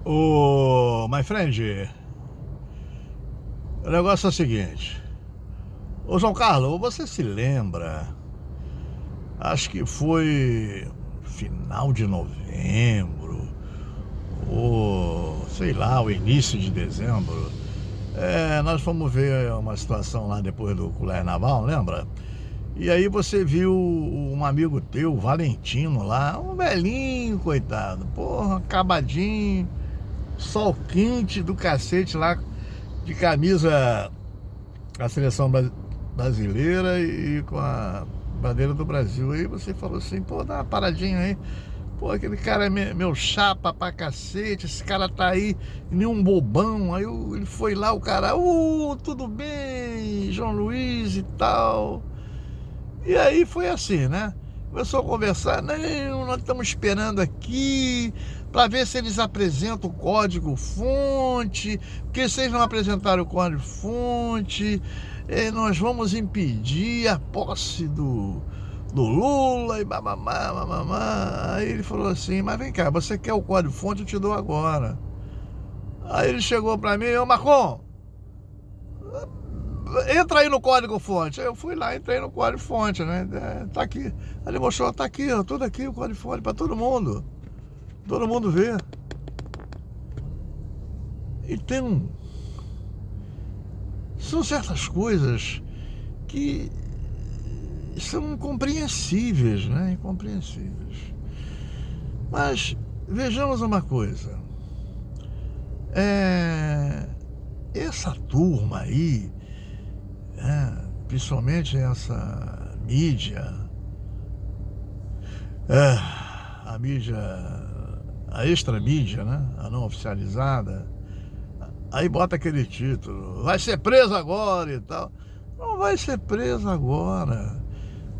Ô, my friend, o negócio é o seguinte. Ô, João Carlos, você se lembra? Acho que foi final de novembro, ou sei lá, o início de dezembro. Nós fomos ver uma situação lá depois do Colégio Naval, lembra? E aí você viu um amigo teu, Valentino lá, um velhinho, coitado, porra, acabadinho, sol quente do cacete lá, de camisa da seleção brasileira e com a bandeira do Brasil. Aí você falou assim, pô, dá uma paradinha aí. Pô, aquele cara é meu chapa pra cacete, esse cara tá aí, nem um bobão. Aí ele foi lá, o cara, tudo bem, João Luiz e tal. E aí foi assim, né? Começou a conversar, não, nós estamos esperando aqui para ver se eles apresentam o código-fonte, porque se eles não apresentaram o código-fonte, nós vamos impedir a posse do Lula e babamá, mamamá. Aí ele falou assim, mas vem cá, você quer o código-fonte? Eu te dou agora. Aí ele chegou para mim, ô Marcon, entra aí no código-fonte. Aí eu fui lá, entrei no código-fonte, né? Tá aqui. Aí ele mostrou, tá aqui, ó, tudo aqui, o código-fonte para todo mundo. Todo mundo vê. Então, são certas coisas que são incompreensíveis, né? Incompreensíveis. Mas vejamos uma coisa. Essa turma aí, principalmente essa mídia, a mídia, a extra-mídia, né? A não oficializada, aí bota aquele título, vai ser preso agora e tal. Não vai ser preso agora,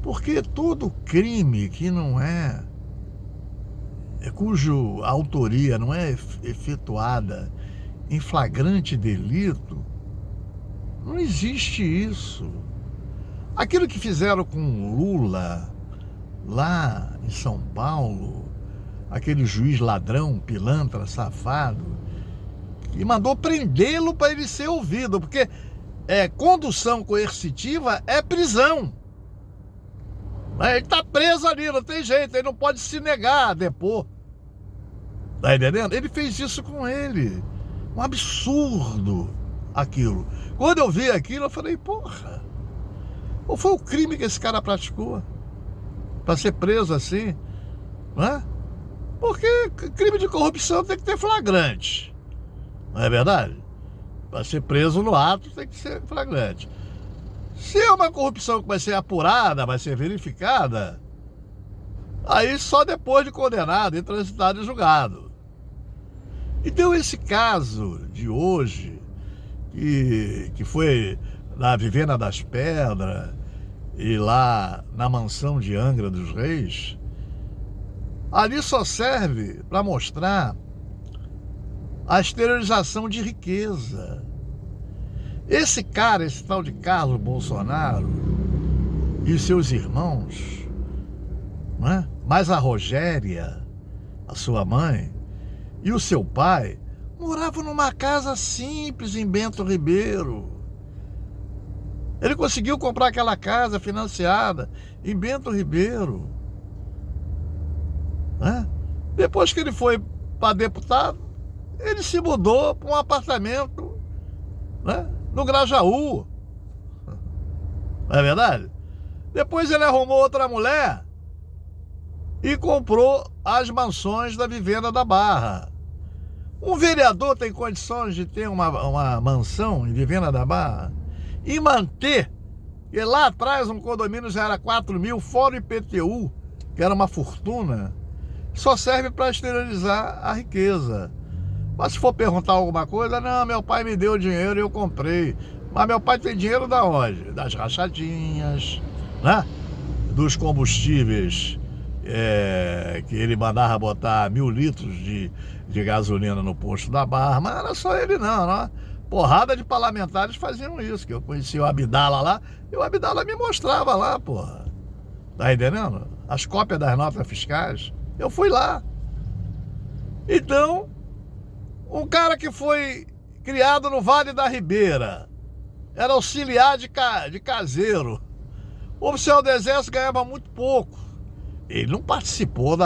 porque todo crime que não cuja autoria não é efetuada em flagrante delito, não existe isso. Aquilo que fizeram com Lula lá em São Paulo, aquele juiz ladrão, pilantra, safado, que mandou prendê-lo para ele ser ouvido, porque condução coercitiva é prisão. Ele está preso ali, não tem jeito, ele não pode se negar a depor. Tá entendendo? Ele fez isso com ele. Um absurdo aquilo. Quando eu vi aquilo, eu falei, porra, qual foi o crime que esse cara praticou para ser preso assim? Não é? Porque crime de corrupção tem que ter flagrante. Não é verdade? Para ser preso no ato tem que ser flagrante. Se é uma corrupção que vai ser apurada, vai ser verificada, aí só depois de condenado e transitado e julgado. Então esse caso de hoje, que foi na Vivenda das Pedras e lá na mansão de Angra dos Reis, ali só serve para mostrar a exteriorização de riqueza. Esse cara, esse tal de Carlos Bolsonaro e os seus irmãos, né? Mais a Rogéria, a sua mãe, e o seu pai, moravam numa casa simples em Bento Ribeiro. Ele conseguiu comprar aquela casa financiada em Bento Ribeiro, né? Depois que ele foi para deputado, ele se mudou para um apartamento, né, no Grajaú. Não é verdade? Depois ele arrumou outra mulher e comprou as mansões da Vivenda da Barra. Um vereador tem condições de ter uma mansão em Vivenda da Barra e manter, e lá atrás um condomínio já era 4 mil, fora o IPTU, que era uma fortuna, só serve para exteriorizar a riqueza. Mas se for perguntar alguma coisa, não, meu pai me deu dinheiro e eu comprei. Mas meu pai tem dinheiro da onde? Das rachadinhas, né? Dos combustíveis que ele mandava botar 1000 litros de gasolina no posto da Barra. Mas não era só ele não, né? Porrada de parlamentares faziam isso, que eu conhecia o Abdala lá, e o Abdala me mostrava lá, porra. Tá entendendo? As cópias das notas fiscais. Eu fui lá. Então, Um cara que foi criado no Vale da Ribeira, era auxiliar de caseiro. O oficial do exército ganhava muito pouco. Ele não participou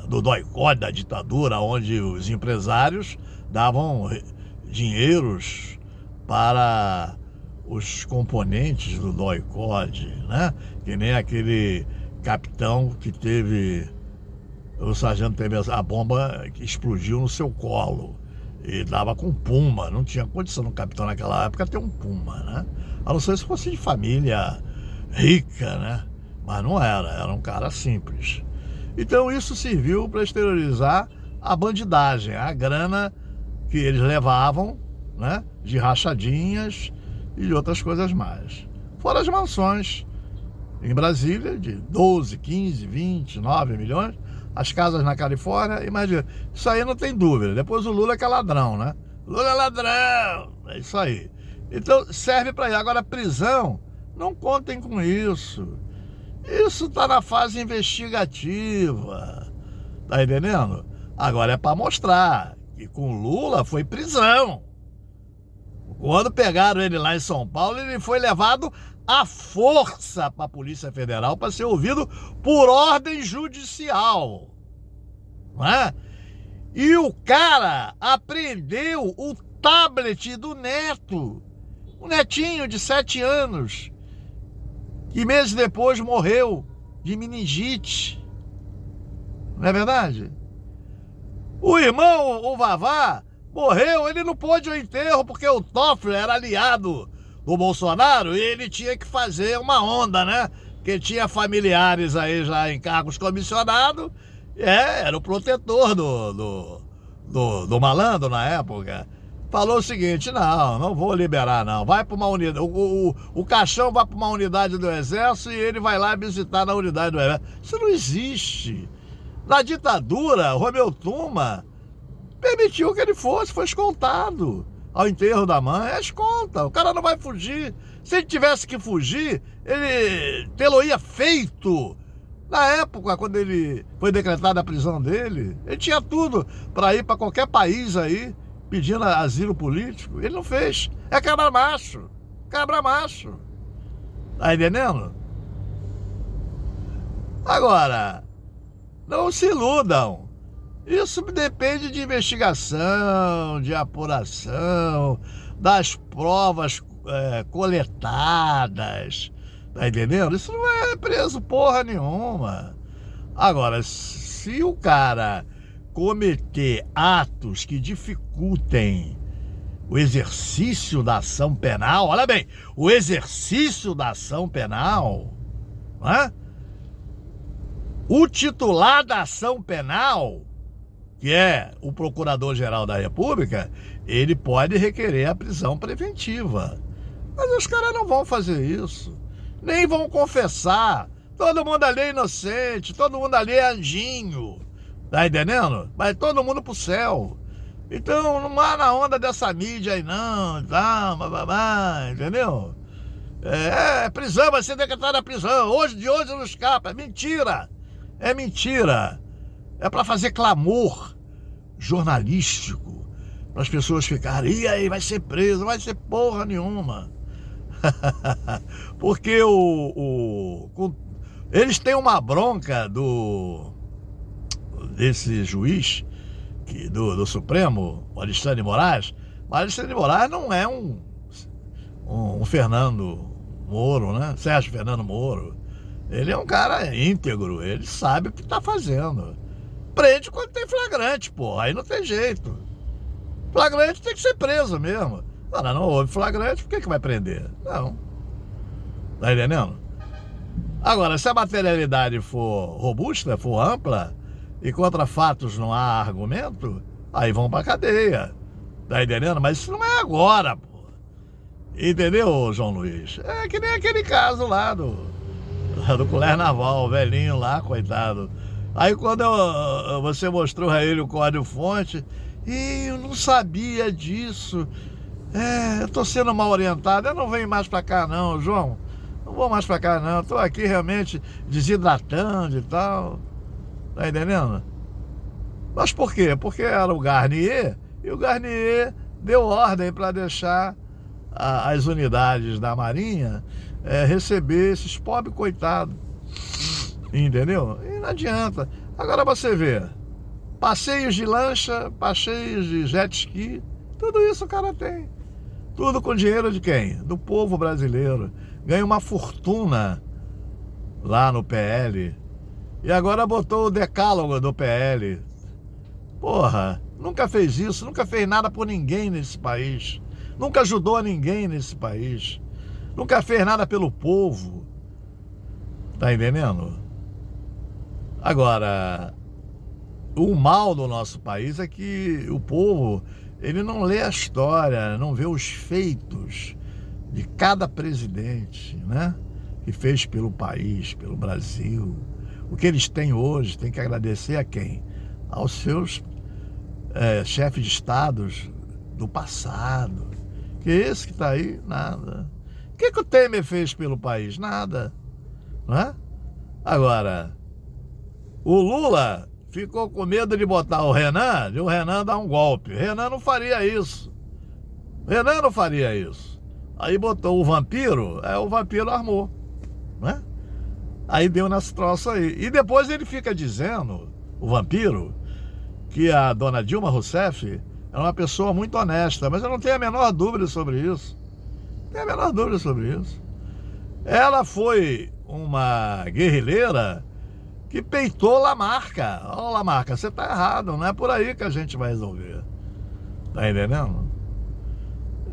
do doicode, da ditadura, onde os empresários davam dinheiros para os componentes do doicode, né? Que nem aquele capitão que teve, o sargento teve a bomba que explodiu no seu colo e dava com Puma, não tinha condição no capitão naquela época ter um Puma, né? A não ser se fosse de família rica, né? Mas não era um cara simples. Então isso serviu para exteriorizar a bandidagem, a grana que eles levavam, né, de rachadinhas e de outras coisas mais. Fora as mansões em Brasília de 12, 15, 20, 9 milhões, as casas na Califórnia, imagina, isso aí não tem dúvida. Depois o Lula que é ladrão, né? Lula é ladrão, é isso aí. Então serve para ir. Agora prisão, não contem com isso. Isso está na fase investigativa, tá entendendo? Agora é para mostrar que com Lula foi prisão. Quando pegaram ele lá em São Paulo, ele foi levado à força para a Polícia Federal para ser ouvido por ordem judicial, não é? E o cara apreendeu o tablet do neto, um netinho de 7 anos, que meses depois morreu de meningite. Não é verdade? O irmão, o Vavá, morreu, ele não pôde ao enterro porque o Toffoli era aliado do Bolsonaro e ele tinha que fazer uma onda, né? Porque tinha familiares aí já em cargos comissionados, era o protetor do malandro na época. Falou o seguinte: não vou liberar não, vai para uma unidade, o caixão vai para uma unidade do exército e ele vai lá visitar na unidade do exército. Isso não existe. Na ditadura, Romeu Tuma permitiu que ele foi escoltado ao enterro da mãe. É escolta, o cara não vai fugir. Se ele tivesse que fugir, ele tê-lo-ia feito. Na época, quando ele foi decretada a prisão dele, ele tinha tudo para ir para qualquer país aí, pedindo asilo político. Ele não fez. É cabra macho. Cabra macho. Tá entendendo? Agora, não se iludam. Isso depende de investigação, de apuração, das provas coletadas. Tá entendendo? Isso não é preso porra nenhuma. Agora, se o cara cometer atos que dificultem o exercício da ação penal, olha bem, o exercício da ação penal, não é? O titular da ação penal, que é o Procurador-Geral da República, ele pode requerer a prisão preventiva. Mas os caras não vão fazer isso, nem vão confessar. Todo mundo ali é inocente, todo mundo ali é anjinho. Tá entendendo? Vai todo mundo pro céu. Então não há na onda dessa mídia aí não, tá, entendeu? Prisão, vai ser decretada a prisão. De hoje não escapa. É mentira. É mentira. É para fazer clamor jornalístico, para as pessoas ficarem, e aí, vai ser preso? Não vai ser porra nenhuma. Porque eles têm uma bronca desse juiz do Supremo, o Alexandre de Moraes. Mas Alexandre de Moraes não é um Fernando Moro, né? Sérgio Fernando Moro. Ele é um cara íntegro, ele sabe o que tá fazendo. Prende quando tem flagrante, pô, aí não tem jeito. Flagrante tem que ser preso mesmo. Não houve flagrante, por que vai prender? Não. Tá entendendo? Agora, se a materialidade for robusta, for ampla, e contra fatos não há argumento, aí vão pra cadeia. Tá entendendo? Mas isso não é agora, pô. Entendeu, João Luiz? É que nem aquele caso lá do colégio naval, o velhinho lá, coitado. Aí quando você mostrou a ele o código-fonte, eu não sabia disso. Eu tô sendo mal orientado, eu não venho mais pra cá não, João. Não vou mais pra cá não, tô aqui realmente desidratando e tal. Tá entendendo? Mas por quê? Porque era o Garnier, e o Garnier deu ordem para deixar as unidades da Marinha receber esses pobres coitados. Entendeu? E não adianta. Agora você vê, passeios de lancha, passeios de jet ski, tudo isso o cara tem. Tudo com dinheiro de quem? Do povo brasileiro. Ganha uma fortuna lá no PL. E agora botou o decálogo do PL. Porra, nunca fez isso, nunca fez nada por ninguém nesse país. Nunca ajudou a ninguém nesse país. Nunca fez nada pelo povo. Tá entendendo? Agora, o mal do nosso país é que o povo, ele não lê a história, não vê os feitos de cada presidente, né? Que fez pelo país, pelo Brasil. O que eles têm hoje, tem que agradecer a quem? Aos seus chefes de estados do passado. Que esse que está aí, nada. O que o Temer fez pelo país? Nada. Não é? Agora, o Lula ficou com medo de botar o Renan, de o Renan dar um golpe. O Renan não faria isso. O Renan não faria isso. Aí botou o vampiro, o vampiro armou. Né? Aí deu nessa troça aí. E depois ele fica dizendo, o vampiro, que a dona Dilma Rousseff é uma pessoa muito honesta. Mas eu não tenho a menor dúvida sobre isso. Não tenho a menor dúvida sobre isso. Ela foi uma guerrilheira que peitou Lamarca. Ó, Lamarca, você tá errado, não é por aí que a gente vai resolver. Tá entendendo?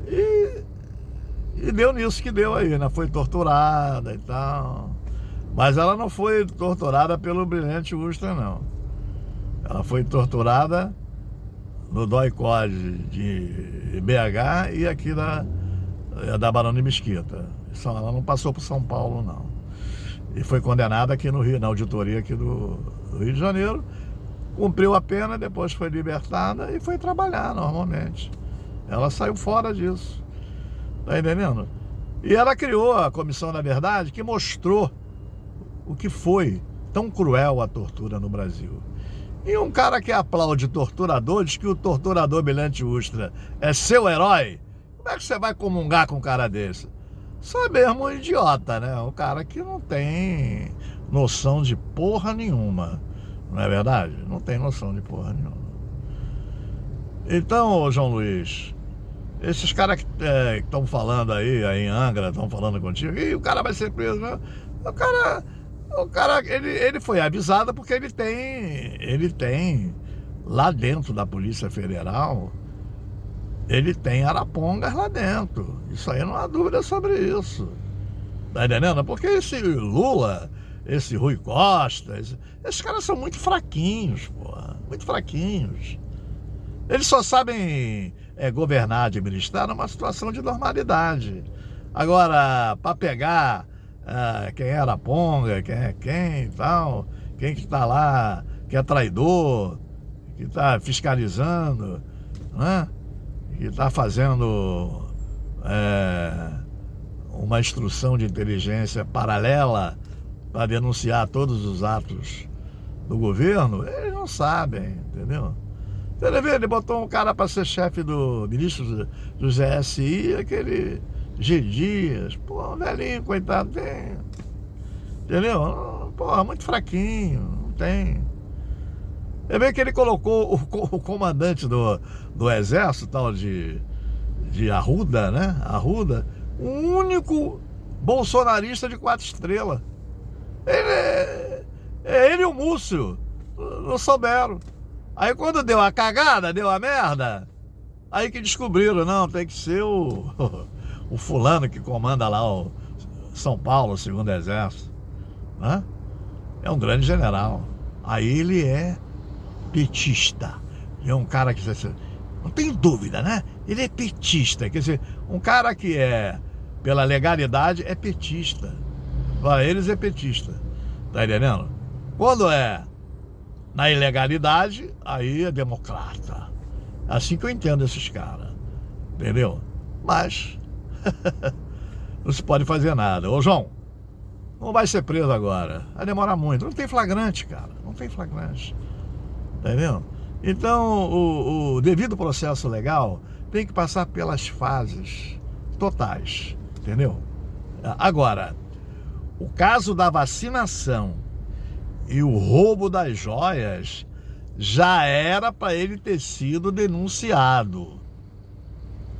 E deu nisso que deu aí, né? Foi torturada e tal. Mas ela não foi torturada pelo Brilhante Ustra, não. Ela foi torturada no DOI-CODE de BH e aqui da Barão de Mesquita. Ela não passou por São Paulo, não. E foi condenada aqui no Rio, na auditoria aqui do Rio de Janeiro. Cumpriu a pena, depois foi libertada e foi trabalhar normalmente. Ela saiu fora disso. Tá entendendo? E ela criou a Comissão da Verdade, que mostrou o que foi tão cruel a tortura no Brasil. E um cara que aplaude torturador, diz que o torturador Brilhante Ustra é seu herói. Como é que você vai comungar com um cara desse? Só mesmo um idiota, né? Um cara que não tem noção de porra nenhuma. Não é verdade? Não tem noção de porra nenhuma. Então, João Luiz, esses caras que estão falando aí em Angra, estão falando contigo, e o cara vai ser preso, né? O cara ele foi avisado porque ele tem lá dentro da Polícia Federal, ele tem arapongas lá dentro. Isso aí não há dúvida sobre isso. Tá entendendo? Porque esse Lula, esse Rui Costa, esses caras são muito fraquinhos, porra. Muito fraquinhos. Eles só sabem governar, administrar numa situação de normalidade. Agora, para pegar quem é araponga, quem é quem e tal, quem que está lá, que é traidor, que está fiscalizando, né? Que está fazendo uma instrução de inteligência paralela para denunciar todos os atos do governo, eles não sabem, entendeu? Ele botou um cara para ser chefe do ministro do GSI, aquele G. Dias, pô, um velhinho, coitado, tem, entendeu? Pô, muito fraquinho, não tem. É bem que ele colocou o comandante do exército, tal de Arruda, né? Arruda, o único bolsonarista de 4 estrelas. Ele e o Múcio não souberam. Aí quando deu a cagada, deu a merda, aí que descobriram, não, tem que ser o fulano que comanda lá o São Paulo, o 2º Exército, né? É um grande general. Aí ele é petista. Ele é um cara que, não tem dúvida, né? Ele é petista, quer dizer, um cara que pela legalidade, é petista. Para eles é petista, tá entendendo? Quando é na ilegalidade, aí é democrata. Assim que eu entendo esses caras, entendeu? Mas não se pode fazer nada. Ô João, não vai ser preso agora, vai demorar muito. Não tem flagrante, cara, não tem flagrante, tá entendendo? Então, o devido processo legal tem que passar pelas fases totais, entendeu? Agora, o caso da vacinação e o roubo das joias já era para ele ter sido denunciado,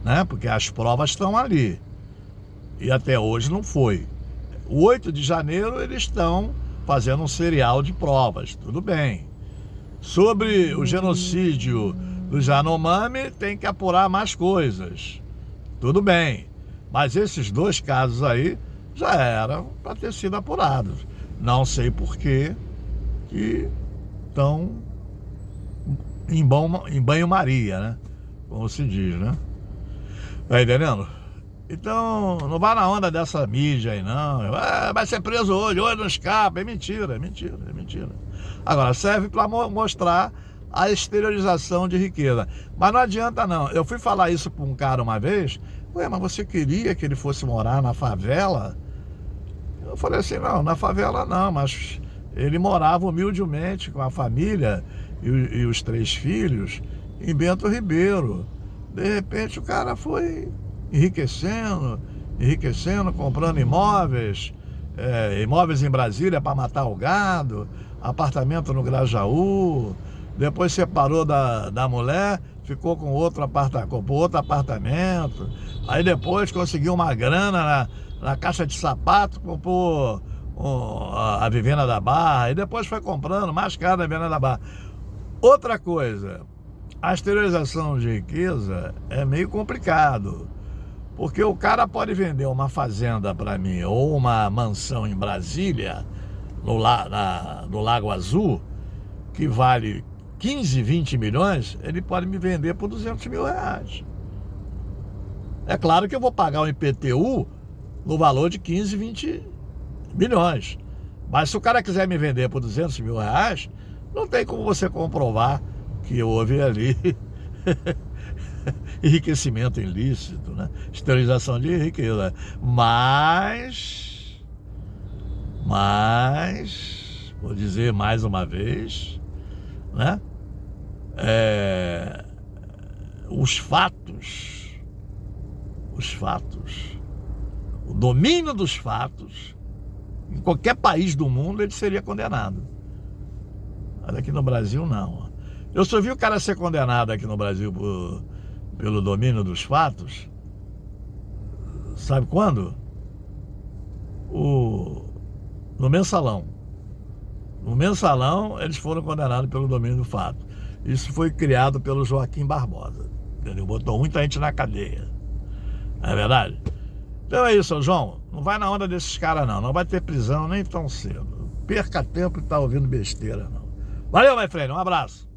né? Porque as provas estão ali e até hoje não foi. O 8 de janeiro eles estão fazendo um serial de provas, tudo bem. Sobre o genocídio do Yanomami, tem que apurar mais coisas. Tudo bem. Mas esses dois casos aí já eram para ter sido apurados. Não sei por que estão em banho-maria, né? Como se diz, né? Tá entendendo? Então, não vá na onda dessa mídia aí, não. Vai ser preso hoje não escapa. É mentira, é mentira, é mentira. Agora, serve para mostrar a exteriorização de riqueza. Mas não adianta, não. Eu fui falar isso para um cara uma vez. Mas você queria que ele fosse morar na favela? Eu falei assim, não, na favela não, mas ele morava humildemente com a família e os 3 filhos em Bento Ribeiro. De repente o cara foi enriquecendo, comprando imóveis, imóveis em Brasília para matar o gado, apartamento no Grajaú, depois separou da mulher, ficou com comprou outro apartamento, aí depois conseguiu uma grana na caixa de sapato, comprou a Vivenda da Barra, e depois foi comprando mais caro a Vivenda da Barra. Outra coisa, a exteriorização de riqueza é meio complicado, porque o cara pode vender uma fazenda para mim ou uma mansão em Brasília, no Lago Azul, que vale 15, 20 milhões, ele pode me vender por 200 mil reais. É claro que eu vou pagar o IPTU no valor de 15, 20 milhões. Mas se o cara quiser me vender por 200 mil reais, não tem como você comprovar que houve ali enriquecimento ilícito, né? Esterilização de riqueza. Mas, vou dizer mais uma vez, né? Os fatos, o domínio dos fatos, em qualquer país do mundo ele seria condenado. Mas aqui no Brasil não. Eu só vi o cara ser condenado aqui no Brasil pelo domínio dos fatos, sabe quando? No Mensalão. No Mensalão eles foram condenados pelo domínio do fato. Isso foi criado pelo Joaquim Barbosa, entendeu? Botou muita gente na cadeia. Não é verdade? Então é isso, João. Não vai na onda desses caras, não. Não vai ter prisão nem tão cedo. Perca tempo e tá ouvindo besteira, não. Valeu, my friend. Um abraço.